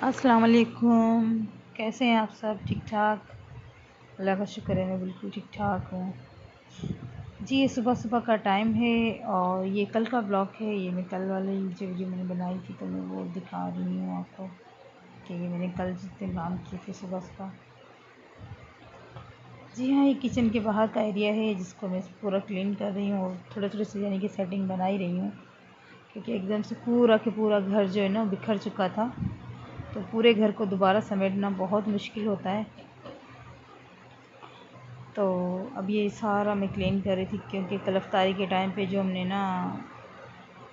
अस्सलाम वालेकुम। कैसे हैं आप सब? ठीक ठाक? अल्लाह का शुक्र है मैं बिल्कुल ठीक ठाक हूँ जी। ये सुबह सुबह का टाइम है और ये कल का ब्लॉग है। ये मैं कल वाली जो वीडियो मैंने बनाई थी तो मैं वो दिखा रही हूँ आपको कि ये मैंने कल जितने काम किए थे सुबह सुबह। जी हाँ, ये किचन के बाहर का एरिया है जिसको मैं पूरा क्लीन कर रही हूँ और थोड़े थोड़े से यानी कि सेटिंग बना ही रही हूँ, क्योंकि एकदम से पूरा के पूरा घर जो है ना बिखर चुका था। तो पूरे घर को दोबारा समेटना बहुत मुश्किल होता है। तो अब ये सारा मैं क्लीन कर रही थी, क्योंकि कल इफ्तारी के टाइम पे जो हमने ना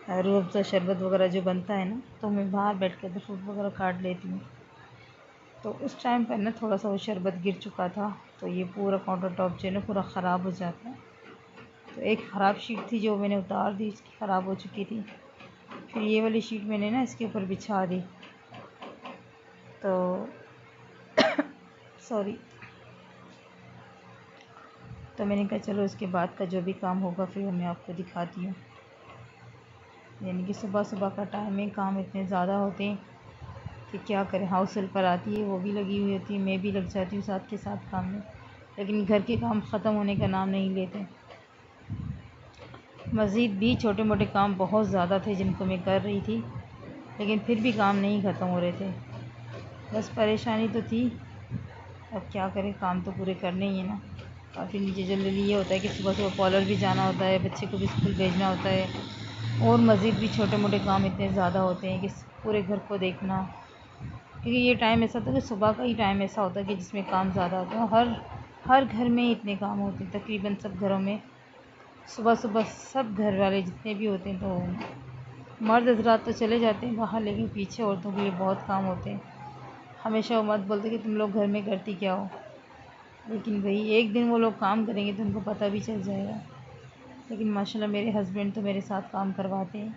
रूह अफ़ज़ा शरबत वगैरह जो बनता है ना, तो मैं बाहर बैठ कर फ्रूट वगैरह काट लेती हूँ। तो उस टाइम पर ना थोड़ा सा वो शरबत गिर चुका था, तो ये पूरा काउंटर टॉप जो है ना पूरा ख़राब हो जाता है। तो एक ख़राब शीट थी जो मैंने उतार दी, इसकी ख़राब हो चुकी थी। फिर ये वाली शीट मैंने ना इसके ऊपर बिछा दी। तो सॉरी। तो मैंने कहा चलो इसके बाद का जो भी काम होगा फिर वो मैं आपको दिखाती हूँ। यानी कि सुबह सुबह का टाइम में काम इतने ज़्यादा होते हैं कि क्या करें। हाउस हेल्पर आती है, वो भी लगी हुई होती है, मैं भी लग जाती हूँ साथ के साथ काम में, लेकिन घर के काम ख़त्म होने का नाम नहीं लेते। मज़ीद भी छोटे मोटे काम बहुत ज़्यादा थे जिनको मैं कर रही थी, लेकिन फिर भी काम नहीं ख़त्म हो रहे थे। बस परेशानी तो थी, अब क्या करें, काम तो पूरे करने ही है ना। काफ़ी नीचे जनरली ये होता है कि सुबह सुबह पार्लर भी जाना होता है, बच्चे को भी स्कूल भेजना होता है, और मज़ीद भी छोटे मोटे काम इतने ज़्यादा होते हैं कि पूरे घर को देखना। क्योंकि ये टाइम ऐसा होता है कि सुबह का ही टाइम ऐसा होता है कि जिसमें काम ज़्यादा होता है। हर घर में इतने काम होते हैं, तकरीबन सब घरों में सुबह सुबह सब घर वाले जितने भी होते हैं, तो मर्द हज़रात तो चले जाते हैं बाहर, लेकिन पीछे औरतों के लिए बहुत काम होते हैं। हमेशा वो मत बोलते कि तुम लोग घर में करती क्या हो, लेकिन भाई एक दिन वो लोग काम करेंगे तो उनको पता भी चल जाएगा। लेकिन माशाल्लाह मेरे हस्बैंड तो मेरे साथ काम करवाते हैं,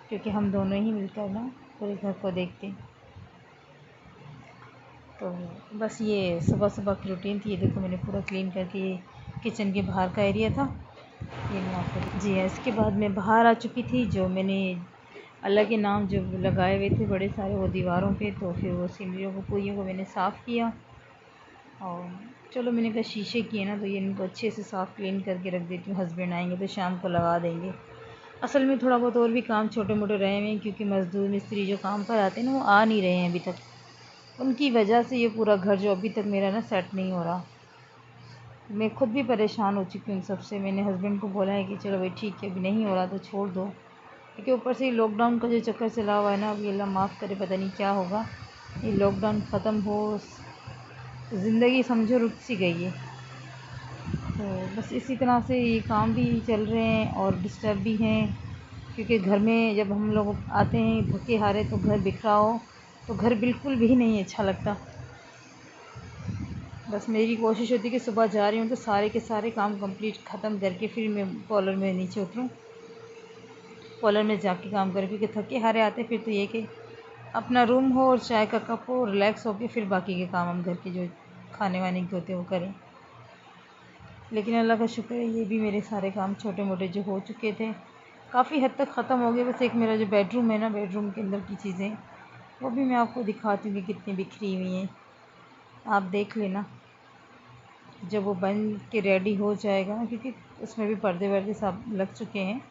क्योंकि हम दोनों ही मिलकर ना पूरे घर को देखते हैं। तो बस ये सुबह सुबह की रूटीन थी। ये देखो मैंने पूरा क्लीन करके, ये किचन के बाहर का एरिया था, ये मैं आपको जी हाँ। इसके बाद मैं बाहर आ चुकी थी। जो मैंने अल्लाह के नाम जो लगाए हुए थे बड़े सारे वो दीवारों पे, तो फिर वो सीनरियों को पुइयों को मैंने साफ़ किया। और चलो मैंने कहा शीशे की है ना, तो ये इनको अच्छे से साफ़ क्लीन करके रख देती हूँ, हस्बैंड आएंगे तो शाम को लगा देंगे। असल में थोड़ा बहुत और भी काम छोटे मोटे रहे हुए हैं, क्योंकि मज़दूर मिस्त्री जो काम पर आते हैं ना वो आ नहीं रहे हैं अभी तक। उनकी वजह से ये पूरा घर जो अभी तक मेरा ना सेट नहीं हो रहा। मैं खुद भी परेशान हो चुकी हूँ सबसे। मैंने हस्बैंड को बोला है कि चलो भाई ठीक है, अभी नहीं हो रहा तो छोड़ दो, क्योंकि ऊपर से लॉकडाउन का जो चक्कर चला हुआ है ना, अभी अल्लाह माफ़ करे, पता नहीं क्या होगा। ये लॉकडाउन ख़त्म हो, ज़िंदगी समझो रुक सी गई है। तो बस इसी तरह से ये काम भी चल रहे हैं और डिस्टर्ब भी हैं, क्योंकि घर में जब हम लोग आते हैं थके हारे तो घर बिखरा हो तो घर बिल्कुल भी नहीं अच्छा लगता। बस मेरी कोशिश होती है कि सुबह जा रही हूँ तो सारे के सारे काम कंप्लीट ख़त्म करके फिर मैं पार्लर में नीचे उतरूँ, पार्लर में जाके काम करूँ, क्योंकि थके हारे आते फिर तो ये कि अपना रूम हो और चाय का कप हो, रिलैक्स होके फिर बाकी के काम हम घर के जो खाने वाने के होते हैं वो करें। लेकिन अल्लाह का शुक्र है, ये भी मेरे सारे काम छोटे मोटे जो हो चुके थे काफ़ी हद तक ख़त्म हो गए। बस एक मेरा जो बेडरूम है ना, बेडरूम के अंदर की चीज़ें वो भी मैं आपको दिखाती हूँ कि कितनी बिखरी हुई हैं। आप देख लेना जब वो बन के रेडी हो जाएगा, क्योंकि उसमें भी पर्दे वर्दे सब लग चुके हैं।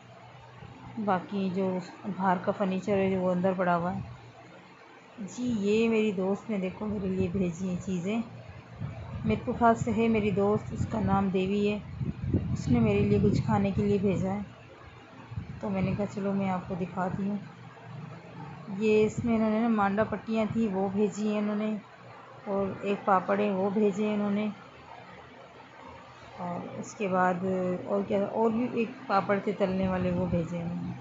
बाकी जो बाहर का फर्नीचर है जो वो अंदर पड़ा हुआ है। जी ये मेरी दोस्त ने देखो मेरे लिए भेजी हैं चीज़ें। मेरे को ख़ास से है मेरी दोस्त, उसका नाम देवी है, उसने मेरे लिए कुछ खाने के लिए भेजा है। तो मैंने कहा चलो मैं आपको दिखाती हूँ। ये इसमें इन्होंने ना मांडा पट्टियाँ थी वो भेजी हैं इन्होंने, और एक पापड़ है वो भेजे हैं इन्होंने, और उसके बाद और क्या, और भी एक पापड़ थे तलने वाले वो भेजे हैं इन्होंने।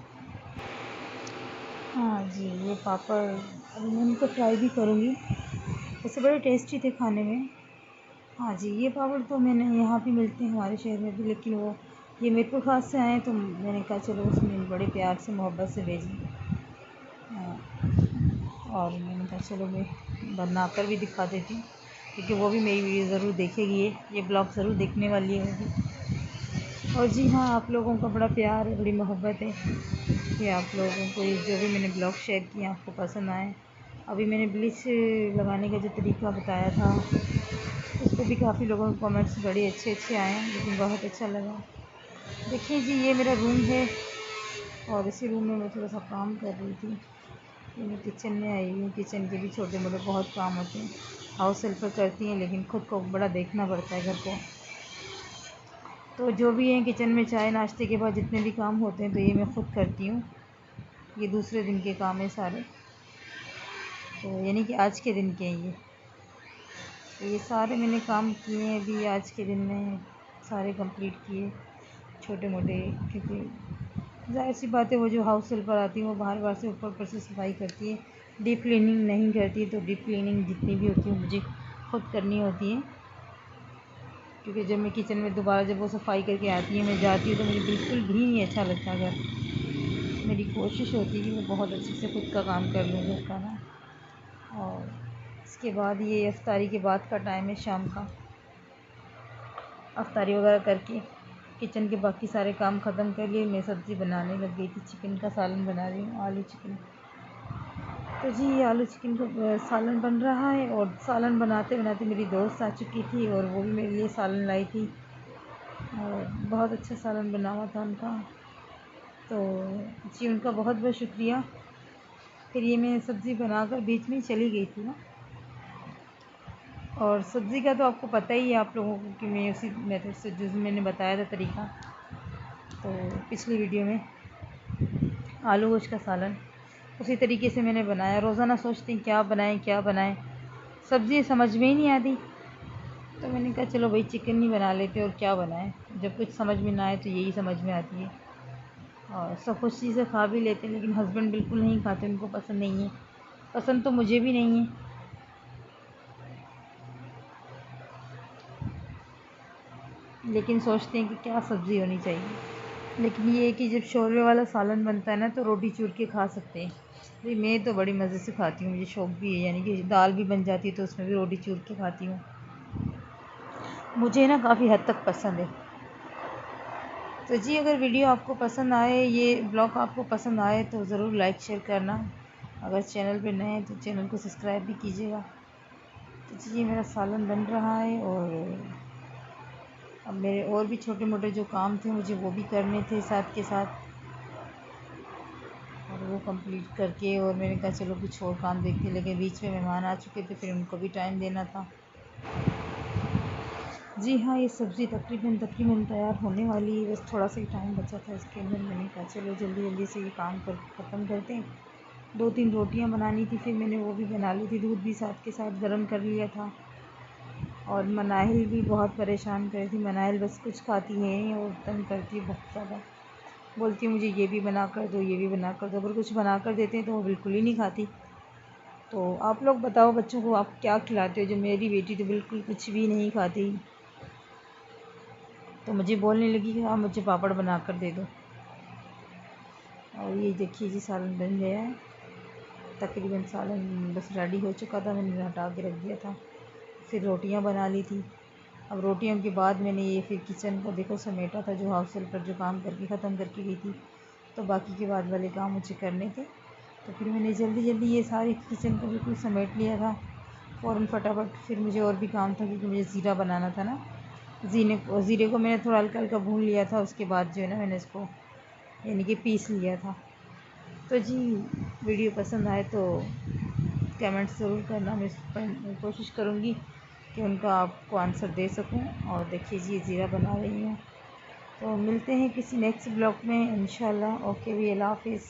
हाँ जी, ये पापड़ अभी मैं उनको फ्राई भी करूँगी, वैसे बड़े टेस्टी थे खाने में। हाँ जी, ये पापड़ तो मैंने यहाँ भी मिलते हैं हमारे शहर में भी, लेकिन वो ये मेरे को ख़ास से आए तो मैंने कहा चलो उसमें बड़े प्यार से मोहब्बत से भेजी। और मैंने कहा चलो मैं बना कर भी दिखा देती हूँ, क्योंकि वो भी मेरी वीडियो ज़रूर देखेगी, ये ब्लॉग ज़रूर देखने वाली है वो भी। और जी हाँ, आप लोगों का बड़ा प्यार है, बड़ी मोहब्बत है कि आप लोगों को ये जो भी मैंने ब्लॉग शेयर किए आपको पसंद आए। अभी मैंने ब्लीच लगाने का जो तरीका बताया था उस पर भी काफ़ी लोगों के कमेंट्स बड़े अच्छे आए हैं, लेकिन बहुत अच्छा लगा। देखिए जी, ये मेरा रूम है और इसी रूम में मैं थोड़ा सा काम कर रही थी। ये मैं किचन में आई हूँ। किचन के भी छोटे मोटे बहुत काम होते हैं, हाउस हेल्पर करती हैं, लेकिन ख़ुद को बड़ा देखना पड़ता है घर को। तो जो भी है किचन में चाय नाश्ते के बाद जितने भी काम होते हैं तो ये मैं ख़ुद करती हूँ। ये दूसरे दिन के काम है सारे, तो यानी कि आज के दिन के हैं ये। तो ये सारे मैंने काम किए हैं अभी आज के दिन में, सारे कंप्लीट किए छोटे मोटे, क्योंकि जाहिर सी बात है वो जो हाउस हेल्पर आती है वो बाहर से ऊपर से सफाई करती है, डीप क्लीनिंग नहीं करती। तो डीप क्लीनिंग जितनी भी होती है मुझे खुद करनी होती है, क्योंकि जब मैं किचन में दोबारा जब वो सफाई करके आती है, मैं जाती हूँ तो मुझे बिल्कुल भी नहीं अच्छा लगता घर। मेरी कोशिश होती है कि मैं बहुत अच्छे से खुद का काम कर लूँ घर का ना। और इसके बाद ये इफ्तारी के बाद का टाइम है शाम का। इफ्तारी वगैरह करके किचन के बाकी सारे काम ख़त्म कर लिए, मैं सब्ज़ी बनाने लग गई थी। चिकन का सालन बना रही हूँ, आलू चिकन। तो जी ये आलू चिकन का सालन बन रहा है, और सालन बनाते बनाते मेरी दोस्त आ चुकी थी और वो भी मेरे लिए सालन लाई थी, और बहुत अच्छा सालन बना हुआ था उनका। तो जी उनका बहुत बहुत शुक्रिया। फिर ये मैं सब्ज़ी बनाकर बीच में चली गई थी ना। और सब्ज़ी का तो आपको पता ही है आप लोगों को कि मैं उसी मेथड से जो मैंने बताया था तरीका, तो पिछली वीडियो में आलू गोश्त का सालन उसी तरीके से मैंने बनाया। रोज़ाना सोचती हैं क्या बनाएं, सब्ज़ी समझ में ही नहीं आती, तो मैंने कहा चलो भाई चिकन ही बना लेते और क्या बनाएं। जब कुछ समझ में ना आए तो यही समझ में आती है। और सब कुछ चीज़ें खा भी लेते हैं, लेकिन हस्बैंड बिल्कुल नहीं खाते, उनको पसंद नहीं है। पसंद तो मुझे भी नहीं है, लेकिन सोचते हैं कि क्या सब्ज़ी होनी चाहिए। लेकिन ये है कि जब शोरबे वाला सालन बनता है ना तो रोटी चूर के खा सकते हैं। भाई मैं तो बड़ी मज़े से खाती हूँ, मुझे शौक़ भी है, यानी कि दाल भी बन जाती है तो उसमें भी रोटी चूर के खाती हूँ। मुझे ना काफ़ी हद तक पसंद है। तो जी अगर वीडियो आपको पसंद आए, ये ब्लॉग आपको पसंद आए तो ज़रूर लाइक शेयर करना। अगर चैनल पे नए हैं तो चैनल को सब्सक्राइब भी कीजिएगा। तो जी ये मेरा सालन बन रहा है, और अब मेरे और भी छोटे मोटे जो काम थे मुझे वो भी करने थे साथ के साथ, और वो कंप्लीट करके और मैंने कहा चलो कुछ और काम देखते, लेकिन बीच में मेहमान आ चुके थे, फिर उनको भी टाइम देना था। जी हाँ, ये सब्ज़ी तकरीबन तैयार होने वाली है, बस थोड़ा सा ही टाइम बचा था इसके अंदर। मैंने कहा चलो जल्दी से ये काम कर ख़त्म करते हैं। 2-3 रोटियां बनानी थी, फिर मैंने वो भी बना ली थी, दूध भी साथ के साथ गर्म कर लिया था। और मनाहिल भी बहुत परेशान कर रही थी। मनाहिल बस कुछ खाती है और तंग करती है बहुत ज़्यादा, बोलती है मुझे ये भी बना कर दो, ये भी बना कर दो। अगर कुछ बना कर देते हैं तो वो बिल्कुल ही नहीं खाती। तो आप लोग बताओ बच्चों को आप क्या खिलाते हो? जो मेरी बेटी तो बिल्कुल कुछ भी नहीं खाती, तो मुझे बोलने लगी कि आप मुझे पापड़ बना कर दे दो। और ये देखिए जी सालन बन गया है, तकरीबन सालन बस रेडी हो चुका था, मैंने हटा के रख दिया था। फिर रोटियां बना ली थी। अब रोटियों के बाद मैंने ये फिर किचन को देखो समेटा था, जो हाउस हेल्पर जो काम करके ख़त्म करके गई थी, तो बाकी के बाद वाले काम मुझे करने थे। तो फिर मैंने जल्दी ये सारे किचन को बिल्कुल समेट लिया था फ़ौरन फटाफट। फिर मुझे और भी काम था, क्योंकि मुझे ज़ीरा बनाना था ना। ज़ीरे को मैंने थोड़ा हल्का हल्का भून लिया था, उसके बाद जो है ना मैंने इसको यानी कि पीस लिया था। तो जी वीडियो पसंद आए तो कमेंट ज़रूर करना, मैं कोशिश करूँगी कि उनका आपको आंसर दे सकूं। और देखिए जी ज़ीरा बना रही हूँ। तो मिलते हैं किसी नेक्स्ट ब्लॉग में इंशाल्लाह। ओके भी, अल्लाह हाफ़िज़।